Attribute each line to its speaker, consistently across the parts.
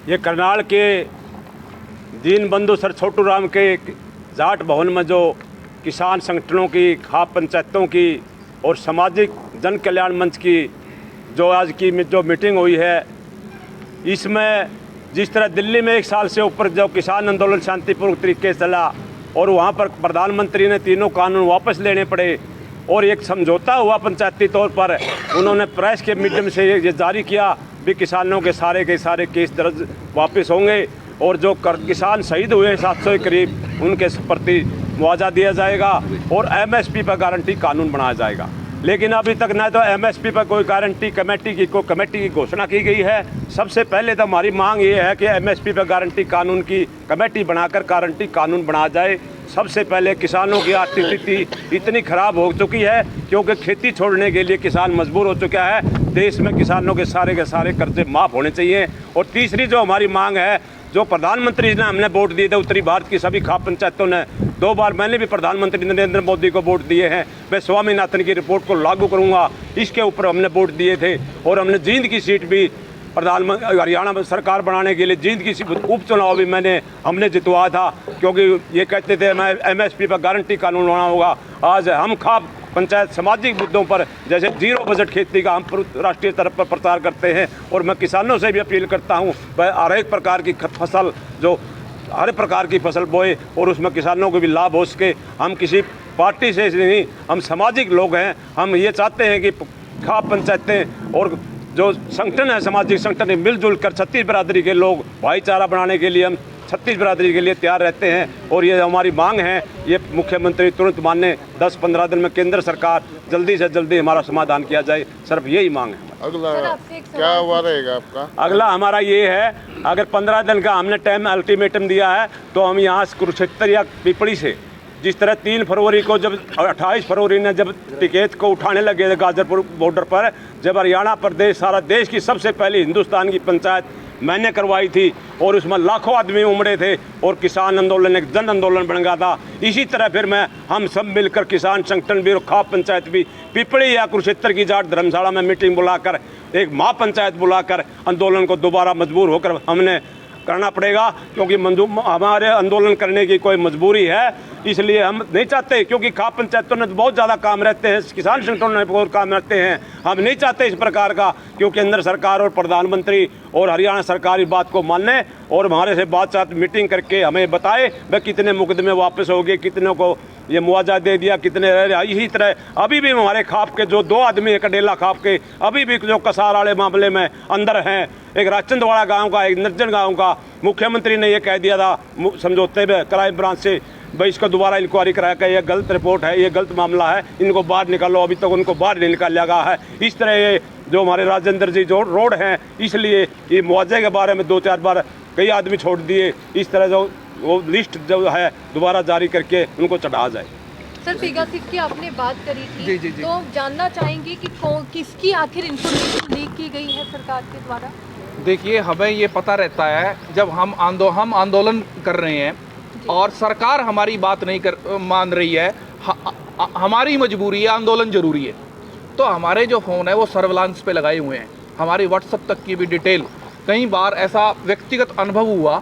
Speaker 1: ये करनाल के दीनबंधु सर छोटू राम के जाट भवन में जो किसान संगठनों की, खाप पंचायतों की और सामाजिक जन कल्याण मंच की जो आज की जो मीटिंग हुई है, इसमें जिस तरह दिल्ली में 1 साल से ऊपर जो किसान आंदोलन शांतिपूर्वक तरीके से चला और वहाँ पर प्रधानमंत्री ने तीनों कानून वापस लेने पड़े और एक समझौता हुआ पंचायती तौर पर, उन्होंने प्रेस के मीडियम से ये जारी किया भी किसानों के सारे केस दर्ज वापस होंगे और जो किसान शहीद हुए 700 के करीब उनके प्रति मुआवजा दिया जाएगा और MSP पर गारंटी कानून बनाया जाएगा। लेकिन अभी तक न तो MSP पर कोई गारंटी कमेटी की घोषणा की गई है। सबसे पहले तो हमारी मांग ये है कि MSP पर गारंटी कानून की कमेटी बनाकर गारंटी कानून बनाया जाए। सबसे पहले किसानों की आर्थिक स्थिति इतनी खराब हो चुकी है क्योंकि खेती छोड़ने के लिए किसान मजबूर हो चुका है। देश में किसानों के सारे कर्जे माफ़ होने चाहिए। और तीसरी जो हमारी मांग है, जो प्रधानमंत्री ने हमने वोट दिए थे उत्तरी भारत की सभी खाप पंचायतों ने, 2 बार मैंने भी प्रधानमंत्री नरेंद्र मोदी को वोट दिए हैं। मैं स्वामीनाथन की रिपोर्ट को लागू करूंगा, इसके ऊपर हमने वोट दिए थे और हमने जींद की सीट भी प्रधानमंत्री हरियाणा में सरकार बनाने के लिए जींद की उपचुनाव भी हमने जितवा था, क्योंकि ये कहते थे मैं MSP पर गारंटी कानून बनाना होगा। आज हम खाप पंचायत सामाजिक मुद्दों पर जैसे 0 बजट खेती का हम राष्ट्रीय स्तर पर प्रचार करते हैं और मैं किसानों से भी अपील करता हूँ हर एक प्रकार की फसल, जो हर प्रकार की फसल बोए और उसमें किसानों को भी लाभ हो सके। हम किसी पार्टी से नहीं, हम सामाजिक लोग हैं। हम ये चाहते हैं कि खाप पंचायतें और जो संगठन है, सामाजिक संगठन मिलजुल कर छत्तीस बिरादरी के लोग भाईचारा बनाने के लिए हम छत्तीस बिरादरी के लिए तैयार रहते हैं और ये हमारी मांग है। ये मुख्यमंत्री तुरंत माने, 10-15 दिन में केंद्र सरकार जल्दी से जल्दी हमारा समाधान किया जाए। सिर्फ यही मांग है।
Speaker 2: अगला क्या हुआ रहेगा आपका?
Speaker 1: अगला हमारा ये है, अगर 15 दिन का हमने टाइम अल्टीमेटम दिया है तो हम यहाँ कुरुक्षेत्र या पिपली से, जिस तरह 3 फरवरी को जब 28 फरवरी ने जब टिकैत को उठाने लगे थे गाजरपुर बॉर्डर पर, जब हरियाणा प्रदेश सारा देश की सबसे पहली हिंदुस्तान की पंचायत मैंने करवाई थी और उसमें लाखों आदमी उमड़े थे और किसान आंदोलन एक जन आंदोलन बन गया था। इसी तरह फिर हम सब मिलकर किसान संगठन भी और खाप पंचायत भी पिपली या कुरुक्षेत्र की जाट धर्मशाला में मीटिंग बुलाकर एक महापंचायत बुलाकर आंदोलन को दोबारा मजबूर होकर हमने करना पड़ेगा, क्योंकि हमारे आंदोलन करने की कोई मजबूरी है। इसलिए हम नहीं चाहते, क्योंकि खाप पंचायतों ने बहुत ज़्यादा काम रहते हैं, किसान संगठनों ने बहुत काम रहते हैं। हम नहीं चाहते इस प्रकार का, क्योंकि केंद्र सरकार और प्रधानमंत्री और हरियाणा सरकार इस बात को माने और हमारे से बात मीटिंग करके हमें बताए भाई कितने मुकदमे वापस हो गए, कितनों को ये मुआवजा दे दिया, कितने रह रहे। इसी तरह अभी भी हमारे खाप के जो 2 आदमी है कडेला खाप के, अभी भी जो कसार वाले मामले में अंदर हैं, एक राजचंदवाड़ा गांव का, एक निर्जन गांव का। मुख्यमंत्री ने ये कह दिया था समझौते में क्राइम ब्रांच से, भाई इसका दोबारा इंक्वायरी कराया कि ये गलत रिपोर्ट है, ये गलत मामला है, इनको बाहर निकालो। अभी तक उनको बाहर नहीं निकाला गया है। इस तरह ये जो हमारे राजेंद्र जी जो रोड हैं, इसलिए ये मुआवजे के बारे में 2-4 बार कई आदमी छोड़ दिए। इस तरह जो वो लिस्ट जो है दोबारा जारी करके उनको चढ़ा जाए।
Speaker 3: सर पेगासस की आपने बात करी थी,
Speaker 4: जी।
Speaker 3: तो जानना चाहेंगे कि किसकी आखिर इन्फॉर्मेशन लीक की गई है सरकार के द्वारा?
Speaker 4: देखिए, हमें ये पता रहता है जब हम आंदोलन कर रहे हैं और सरकार हमारी बात नहीं मान रही है, हमारी मजबूरी है, आंदोलन जरूरी है, तो हमारे जो फ़ोन है वो सर्विलांस पे लगाए हुए हैं। हमारी व्हाट्सएप तक की भी डिटेल, कई बार ऐसा व्यक्तिगत अनुभव हुआ,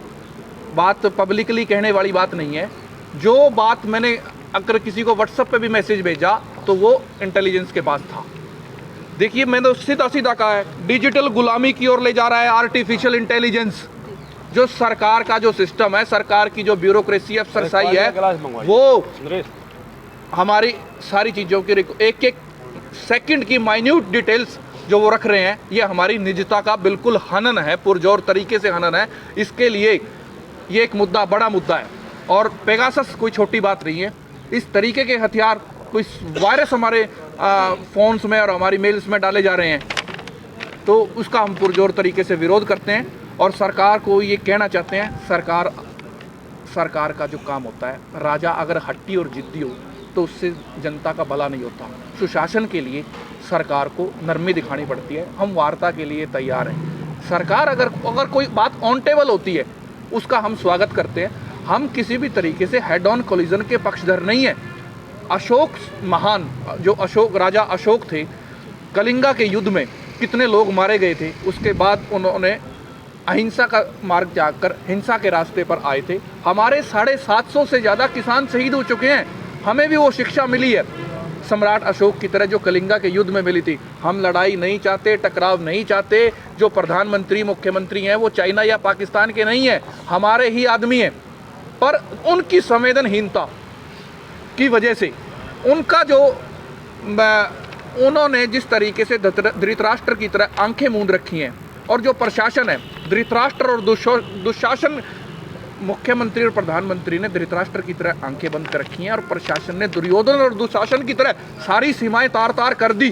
Speaker 4: बात पब्लिकली कहने वाली बात नहीं है, जो बात मैंने अगर किसी को व्हाट्सएप पे भी मैसेज भेजा तो वो इंटेलिजेंस के पास था। देखिए, मैंने सीधा कहा है, डिजिटल गुलामी की ओर ले जा रहा है आर्टिफिशियल इंटेलिजेंस। जो सरकार का जो सिस्टम है, सरकार की जो ब्यूरोक्रेसी अफसरशाही है, वो हमारी सारी चीज़ों की एक सेकंड की माइन्यूट डिटेल्स जो वो रख रहे हैं, ये हमारी निजता का बिल्कुल हनन है, पुरजोर तरीके से हनन है। इसके लिए ये एक बड़ा मुद्दा है और पेगासस कोई छोटी बात नहीं है। इस तरीके के हथियार, कोई वायरस हमारे फ़ोन्स में और हमारी मेल्स में डाले जा रहे हैं, तो उसका हम पुरजोर तरीके से विरोध करते हैं और सरकार को ये कहना चाहते हैं, सरकार का जो काम होता है, राजा अगर हट्टी और जिद्दी हो तो उससे जनता का भला नहीं होता। सुशासन के लिए सरकार को नरमी दिखानी पड़ती है। हम वार्ता के लिए तैयार हैं। सरकार अगर कोई बात ऑन टेबल होती है उसका हम स्वागत करते हैं। हम किसी भी तरीके से हेड ऑन कोलिजन के पक्षधर नहीं है। अशोक महान, जो राजा अशोक थे, कलिंगा के युद्ध में कितने लोग मारे गए थे, उसके बाद उन्होंने अहिंसा का मार्ग त्याग कर हिंसा के रास्ते पर आए थे। हमारे 750 से ज़्यादा किसान शहीद हो चुके हैं। हमें भी वो शिक्षा मिली है सम्राट अशोक की तरह जो कलिंगा के युद्ध में मिली थी। हम लड़ाई नहीं चाहते, टकराव नहीं चाहते। जो प्रधानमंत्री मुख्यमंत्री हैं वो चाइना या पाकिस्तान के नहीं हैं, हमारे ही आदमी हैं। पर उनकी संवेदनहीनता की वजह से उनका जो उन्होंने जिस तरीके से धृतराष्ट्र की तरह आंखें मूंद रखी हैं, और जो प्रशासन है धृतराष्ट्र और दुशासन, मुख्यमंत्री और प्रधानमंत्री ने धृतराष्ट्र की तरह आंखें बंद कर रखी हैं और प्रशासन ने दुर्योधन और दुशासन की तरह सारी सीमाएं तार तार कर दी।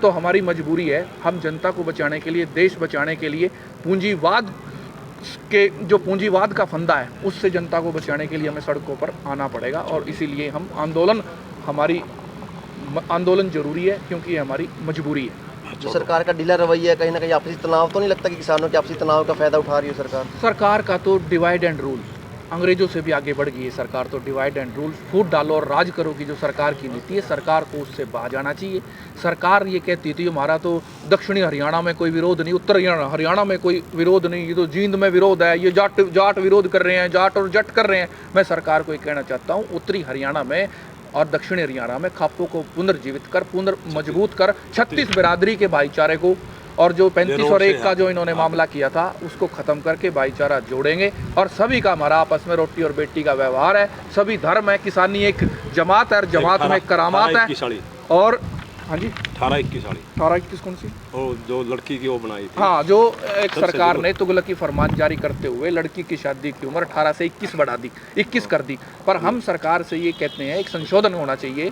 Speaker 4: तो हमारी मजबूरी है, हम जनता को बचाने के लिए, देश बचाने के लिए, पूंजीवाद के जो पूंजीवाद का फंदा है उससे जनता को बचाने के लिए हमें सड़कों पर आना पड़ेगा। और इसीलिए हम आंदोलन जरूरी है, क्योंकि ये हमारी मजबूरी है।
Speaker 5: जो सरकार का ढीला रवैया है, कहीं ना कहीं आपसी तनाव तो नहीं लगता कि किसानों के आपसी तनाव का फायदा उठा रही है सरकार?
Speaker 4: सरकार का तो डिवाइड एंड रूल, अंग्रेजों से भी आगे बढ़ गई है सरकार। तो डिवाइड एंड रूल, फूट डालो और राज करो की जो सरकार की नीति है, सरकार को उससे बाहर जाना चाहिए। सरकार ये कहती थी हमारा तो दक्षिणी हरियाणा में कोई विरोध नहीं, उत्तर हरियाणा में कोई विरोध नहीं, ये तो जींद में विरोध है, ये जाट विरोध कर रहे हैं, जाट और जट कर रहे हैं। मैं सरकार को ये कहना चाहता हूँ, उत्तरी हरियाणा में और दक्षिणी हरियाणा में खापों को पुनर्जीवित कर, पुनर्मजबूत कर, 36 बिरादरी के भाईचारे को और जो 35 और 1 का जो इन्होंने मामला किया था उसको ख़त्म करके भाईचारा जोड़ेंगे। और सभी का हमारा आपस में रोटी और बेटी का व्यवहार है, सभी धर्म है, किसानी एक जमात है और जमात में करामात है। और हाँ जी 18-21 कौन सी
Speaker 1: जो लड़की की वो बनाई थी,
Speaker 4: हाँ, जो एक सरकार ने तुगलकी फरमान जारी करते हुए लड़की की शादी की उम्र 18 से 21 बढ़ा दी, 21 कर दी। पर हम सरकार से ये कहते हैं एक संशोधन होना चाहिए,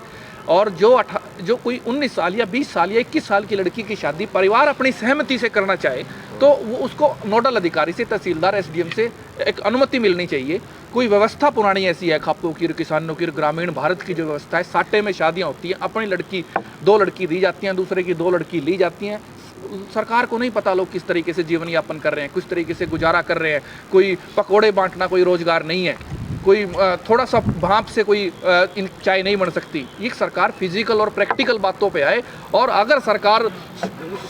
Speaker 4: और जो कोई 19 साल या 20 साल या 21 साल की लड़की की शादी परिवार अपनी सहमति से करना चाहे तो वो उसको नोडल अधिकारी से, तहसीलदार, SDM से एक अनुमति मिलनी चाहिए। कोई व्यवस्था पुरानी ऐसी है खापों की, किसानों की, ग्रामीण भारत की जो व्यवस्था है, साटे में शादियां होती हैं, अपनी लड़की 2 लड़की दी जाती हैं, दूसरे की 2 लड़की ली जाती हैं। सरकार को नहीं पता लोग किस तरीके से जीवन यापन कर रहे हैं, किस तरीके से गुजारा कर रहे हैं। कोई पकौड़े बांटना कोई रोजगार नहीं है, कोई थोड़ा सा भाप से कोई चाय नहीं बन सकती। ये सरकार फिजिकल और प्रैक्टिकल बातों पे आए, और अगर सरकार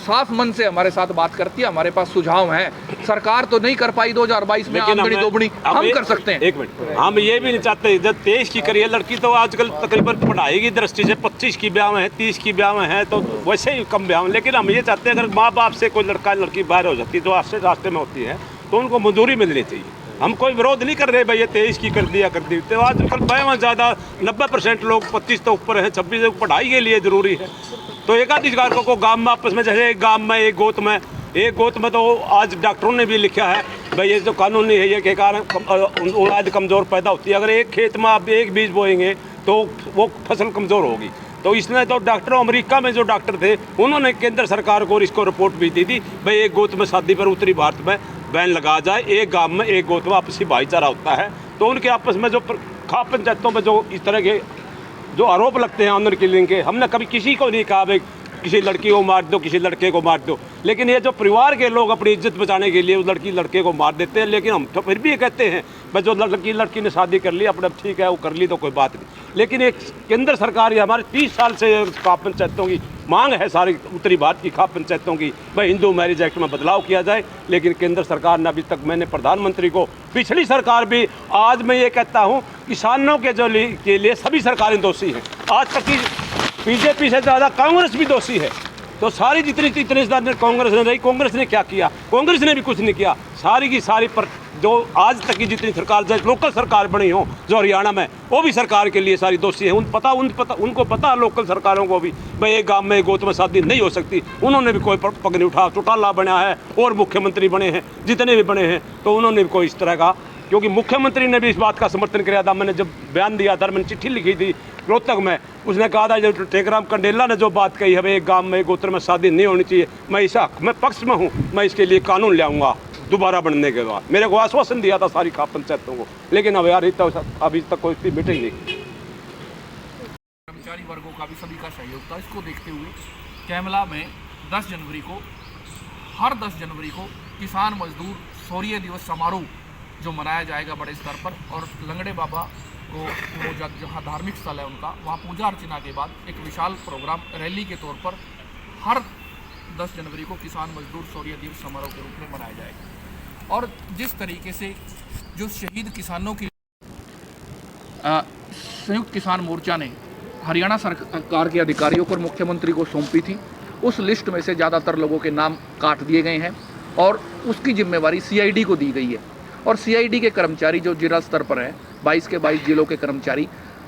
Speaker 4: साफ मन से हमारे साथ बात करती है, हमारे पास सुझाव हैं। सरकार तो नहीं कर पाई 2022 में आमदनी दोगुनी, हम कर सकते हैं।
Speaker 1: एक मिनट, हम ये भी नहीं चाहते जब 23 की करिए लड़की, तो आजकल तकरीबन पढ़ाई की दृष्टि से 25 की ब्याह है, 30 की ब्याह है, तो वैसे ही कम ब्याह। लेकिन हम ये चाहते हैं अगर माँ बाप से कोई लड़का लड़की बाहर हो जाती है, जो रास्ते में होती है, तो उनको मंजूरी मिलनी चाहिए। हम कोई विरोध नहीं कर रहे भाई ये 23 की कर दिया कर दी। तो आजकल बेवा ज़्यादा 90% लोग 25 तो ऊपर हैं, 26 पढ़ाई के लिए ज़रूरी है। तो एकाधिकार को गांव में आपस में, जैसे एक गांव में एक गोत में तो आज डॉक्टरों ने भी लिखा है भाई ये जो कानूनी है, ये के कारण औलाद कमज़ोर पैदा होती है। अगर एक खेत में आप एक बीज बोएंगे तो वो फसल कमज़ोर होगी। तो इसलिए तो डॉक्टरों, अमेरिका में जो डॉक्टर थे उन्होंने केंद्र सरकार को इसको रिपोर्ट भी दी थी भाई एक गोत में शादी पर उत्तरी भारत में बैन लगा जाए, एक गांव में एक गोत में आपसी भाईचारा होता है। तो उनके आपस में जो खाप पंचायतों में जो इस तरह के जो आरोप लगते हैं ऑनर किलिंग के, हमने कभी किसी को नहीं कहा भाई किसी लड़की को मार दो, किसी लड़के को मार दो। लेकिन ये जो परिवार के लोग अपनी इज्जत बचाने के लिए उस लड़के को मार देते हैं। लेकिन हम तो फिर भी ये कहते हैं भाई जो लड़की ने शादी कर ली अपने, ठीक है वो कर ली तो कोई बात नहीं। लेकिन एक केंद्र सरकार ये हमारे 30 साल से खाप पंचायतों की मांग है, सारी उत्तरी भारत की खाप पंचायतों की, भाई हिंदू मैरिज एक्ट में बदलाव किया जाए। लेकिन केंद्र सरकार ने अभी तक, मैंने प्रधानमंत्री को, पिछली सरकार भी, आज मैं ये कहता हूँ किसानों के लिए सभी सरकारें दोषी हैं। आज तक की बीजेपी से ज़्यादा कांग्रेस भी दोषी है। तो सारी जितनी कांग्रेस ने रही, कांग्रेस ने क्या किया? कांग्रेस ने भी कुछ नहीं किया। सारी की सारी पर जो आज तक की जितनी सरकार, जो लोकल सरकार बनी हो जो हरियाणा में, वो भी सरकार के लिए सारी दोषी है। उनको पता लोकल सरकारों को भी भाई एक गांव में गोत में शादी नहीं हो सकती। उन्होंने भी कोई पग नहीं उठा। चौटाला बना है और मुख्यमंत्री बने हैं, जितने भी बने हैं, तो उन्होंने भी कोई इस तरह का, क्योंकि मुख्यमंत्री ने भी इस बात का समर्थन किया था। मैंने जब बयान दिया था, मैंने चिट्ठी लिखी थी रोहतक में, उसने कहा था जब टेकराम कंडेला ने जो बात कही है एक गांव में एक गोत्र में शादी नहीं होनी चाहिए, मैं इस हक में पक्ष में हूँ, मैं इसके लिए कानून ले आऊँगा दोबारा बनने के बाद। मेरे को आश्वासन दिया था सारी खाप पंचायतों को, लेकिन अब यार अभी तक कोई मीटिंग नहीं।
Speaker 4: कर्मचारी वर्गों का भी सभी का सहयोग था। इसको देखते हुए कैमला में 10 जनवरी को, हर 10 जनवरी को किसान मजदूर शौर्य दिवस समारोह जो मनाया जाएगा बड़े स्तर पर, और लंगड़े बाबा को वो जहाँ धार्मिक स्थल है उनका, वहाँ पूजा अर्चना के बाद एक विशाल प्रोग्राम रैली के तौर पर हर 10 जनवरी को किसान मजदूर शौर्य दिवस समारोह के रूप में मनाया जाएगा। और जिस तरीके से जो शहीद किसानों की संयुक्त किसान मोर्चा ने हरियाणा सरकार के अधिकारियों को और मुख्यमंत्री को सौंपी थी, उस लिस्ट में से ज़्यादातर लोगों के नाम काट दिए गए हैं और उसकी जिम्मेवारी सीआईडी को दी गई है। और सीआईडी के कर्मचारी जो जिला स्तर पर हैं, 22 के 22 जिलों के कर्मचारी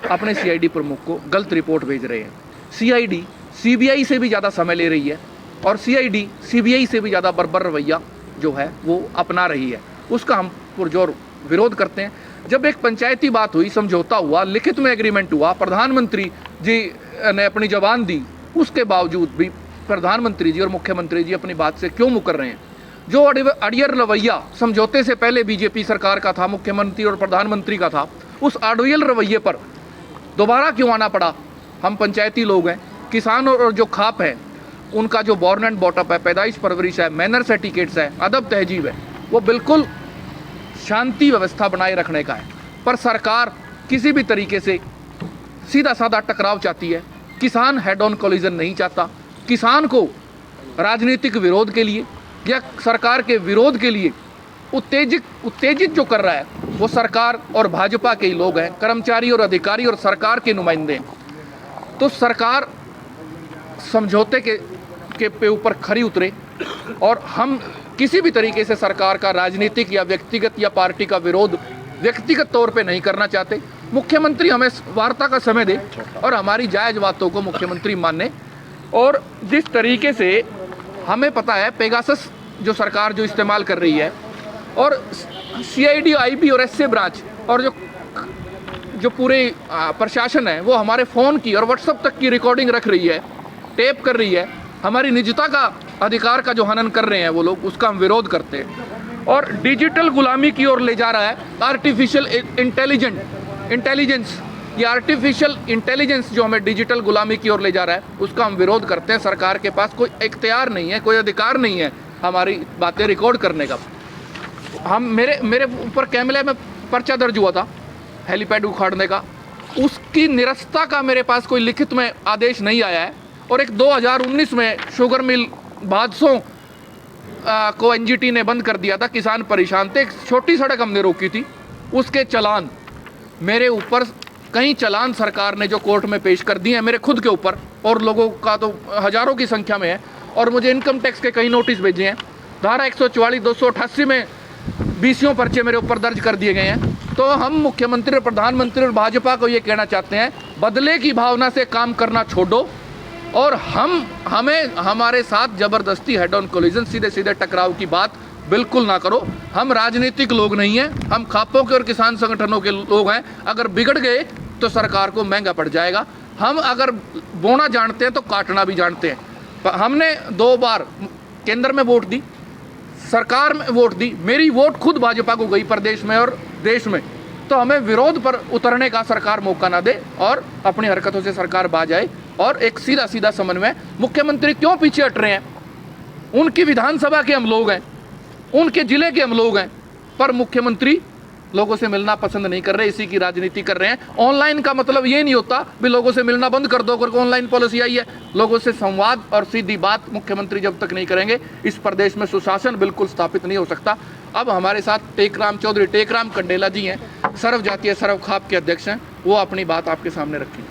Speaker 4: अपने सीआईडी प्रमुख को गलत रिपोर्ट भेज रहे हैं। सीआईडी सीबीआई से भी ज़्यादा समय ले रही है और सीआईडी सीबीआई से भी ज़्यादा बर्बर रवैया जो है वो अपना रही है। उसका हम पुरजोर विरोध करते हैं। जब एक पंचायती बात हुई, समझौता हुआ, लिखित में एग्रीमेंट हुआ, प्रधानमंत्री जी ने अपनी जबान दी, उसके बावजूद भी प्रधानमंत्री जी और मुख्यमंत्री जी अपनी बात से क्यों मुकर रहे हैं? जो अड़ियर रवैया समझौते से पहले बीजेपी सरकार का था, मुख्यमंत्री और प्रधानमंत्री का था, उस अड़ियल रवैये पर दोबारा क्यों आना पड़ा? हम पंचायती लोग हैं, किसान और जो खाप है उनका जो बॉर्न एंड बॉटअप है, पैदाइश परवरिश है, मैनर्स एटिकेट्स है, अदब तहजीब है, वो बिल्कुल शांति व्यवस्था बनाए रखने का है। पर सरकार किसी भी तरीके से सीधा साधा टकराव चाहती है। किसान हेड ऑन कोलिजन नहीं चाहता। किसान को राजनीतिक विरोध के लिए या सरकार के विरोध के लिए उत्तेजित जो कर रहा है वो सरकार और भाजपा के ही लोग हैं, कर्मचारी और अधिकारी और सरकार के नुमाइंदे हैं। तो सरकार समझौते के ऊपर खरी उतरे और हम किसी भी तरीके से सरकार का राजनीतिक या व्यक्तिगत या पार्टी का विरोध व्यक्तिगत तौर पे नहीं करना चाहते। मुख्यमंत्री हमें वार्ता का समय दे और हमारी जायज़ बातों को मुख्यमंत्री माने। और जिस तरीके से हमें पता है पेगासस जो सरकार जो इस्तेमाल कर रही है और सीआईडी, आईबी और एसए ब्रांच और जो पूरे प्रशासन है वो हमारे फ़ोन की और व्हाट्सएप तक की रिकॉर्डिंग रख रही है, टेप कर रही है, हमारी निजता का अधिकार का जो हनन कर रहे हैं वो लोग, उसका हम विरोध करते हैं। और डिजिटल गुलामी की ओर ले जा रहा है आर्टिफिशियल इंटेलिजेंस, ये आर्टिफिशियल इंटेलिजेंस जो हमें डिजिटल गुलामी की ओर ले जा रहा है उसका हम विरोध करते हैं। सरकार के पास कोई इख्तियार नहीं है, कोई अधिकार नहीं है हमारी बातें रिकॉर्ड करने का। मेरे ऊपर कैमरे में पर्चा दर्ज हुआ था हेलीपैड उखाड़ने का, उसकी निरस्ता का मेरे पास कोई लिखित में आदेश नहीं आया है। और एक 2019 में शुगर मिल भादसों को एनजीटी ने बंद कर दिया था, किसान परेशान थे, एक छोटी सड़क हमने रोकी थी, उसके चालान मेरे ऊपर, कई चालान सरकार ने जो कोर्ट में पेश कर दिए हैं मेरे खुद के ऊपर, और लोगों का तो हज़ारों की संख्या में है। और मुझे इनकम टैक्स के कई नोटिस भेजे हैं, धारा 144, 288 में 20 पर्चे मेरे ऊपर दर्ज कर दिए गए हैं। तो हम मुख्यमंत्री और प्रधानमंत्री और भाजपा को ये कहना चाहते हैं, बदले की भावना से काम करना छोड़ो और हमें हमारे साथ ज़बरदस्ती हेड ऑन कोलिजन, सीधे सीधे टकराव की बात बिल्कुल ना करो। हम राजनीतिक लोग नहीं हैं, हम खापों के और किसान संगठनों के लोग हैं। अगर बिगड़ गए तो सरकार को महंगा पड़ जाएगा। हम अगर बोना जानते हैं तो काटना भी जानते हैं। हमने 2 बार केंद्र में वोट दी, सरकार में वोट दी, मेरी वोट खुद भाजपा को गई प्रदेश में और देश में। तो हमें विरोध पर उतरने का सरकार मौका ना दे और अपनी हरकतों से सरकार बाज आए और एक सीधा सीधा समन्वय। मुख्यमंत्री क्यों पीछे हट रहे हैं? उनकी विधानसभा के हम लोग हैं, उनके जिले के हम लोग हैं, पर मुख्यमंत्री लोगों से मिलना पसंद नहीं कर रहे, इसी की राजनीति कर रहे हैं। ऑनलाइन का मतलब ये नहीं होता भी लोगों से मिलना बंद कर दो, अगर ऑनलाइन पॉलिसी आई है। लोगों से संवाद और सीधी बात मुख्यमंत्री जब तक नहीं करेंगे इस प्रदेश में सुशासन बिल्कुल स्थापित नहीं हो सकता। अब हमारे साथ टेकराम चौधरी, टेकराम कंडेला जी हैं, सर्व जातीय सर्व खाप के अध्यक्ष हैं, वो अपनी बात आपके सामने रखें।